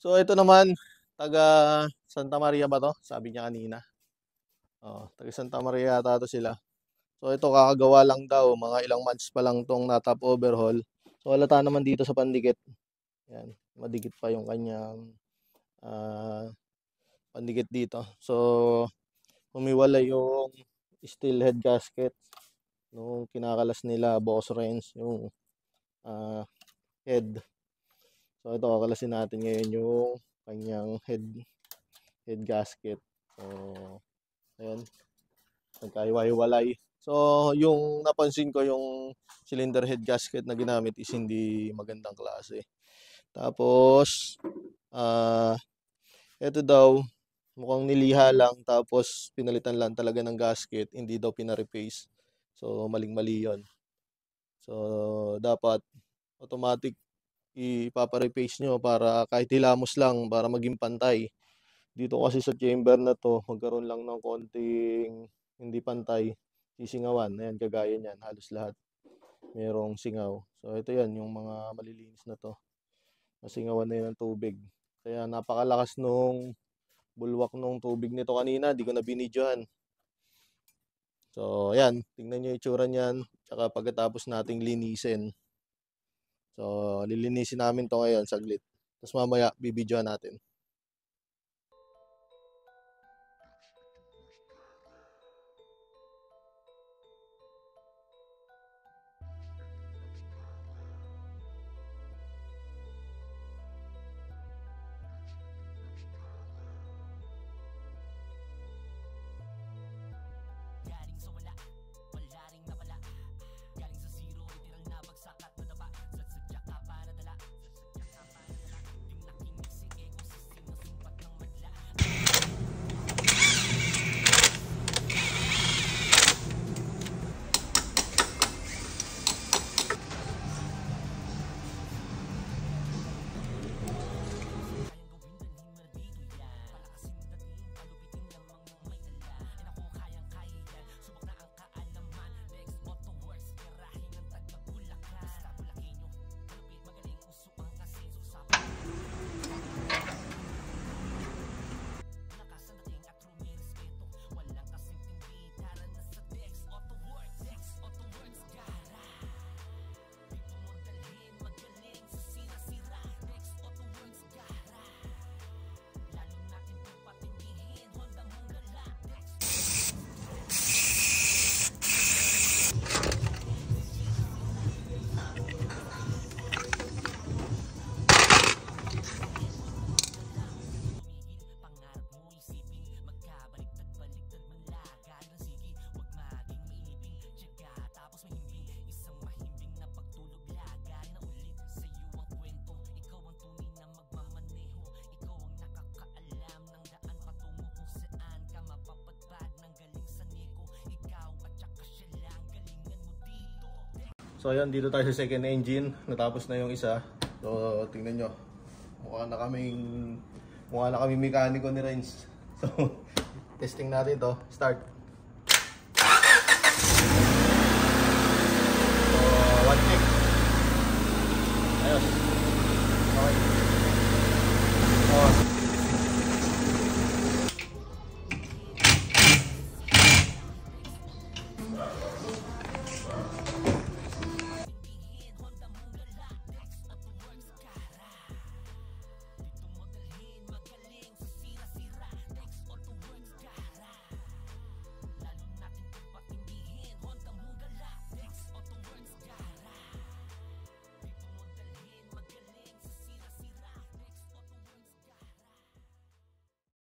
So ito naman, taga Santa Maria ba 'to? Sabi niya kanina. Taga Santa Maria yata 'to sila. So ito kakagawa lang daw, mga ilang months pa lang 'tong na-top overhaul. So halata naman dito sa pandikit. Yan, madikit pa yung kanyang pandikit dito. So humiwalay yung steel head gasket nung kinakalas nila boss Renz yung head. So ito kakalasin natin ngayon yung kanyang head gasket. So ayan, nagkahiwa-hiwalay. So yung napansin ko yung cylinder head gasket na ginamit is hindi magandang klase. Tapos ito daw mukhang niliha lang tapos pinalitan lang talaga ng gasket, hindi daw pina-replace. So maling-mali 'yon. So dapat automatic ipapa-replace nyo para kahit hilamos lang para maging pantay. Dito kasi sa chamber na to, magkaroon lang ng konting hindi pantay, sisingawan. Ayan, kagaya niyan, halos lahat merong singaw. So ito yan, yung mga malilinis na to. Nasingawan na yun ng tubig. Kaya napakalakas nung bulwak nung tubig nito kanina, di ko na binidyohan. So ayan, tingnan nyo yung itsura niyan, tsaka pagkatapos nating linisin. So lilinisin namin to ngayon saglit. Tapos mamaya bibidyohan natin. So ayan, dito tayo sa second engine. Natapos na yung isa. So tingnan nyo. Mukha na kaming mekaniko ni Renz. So testing natin to. Start.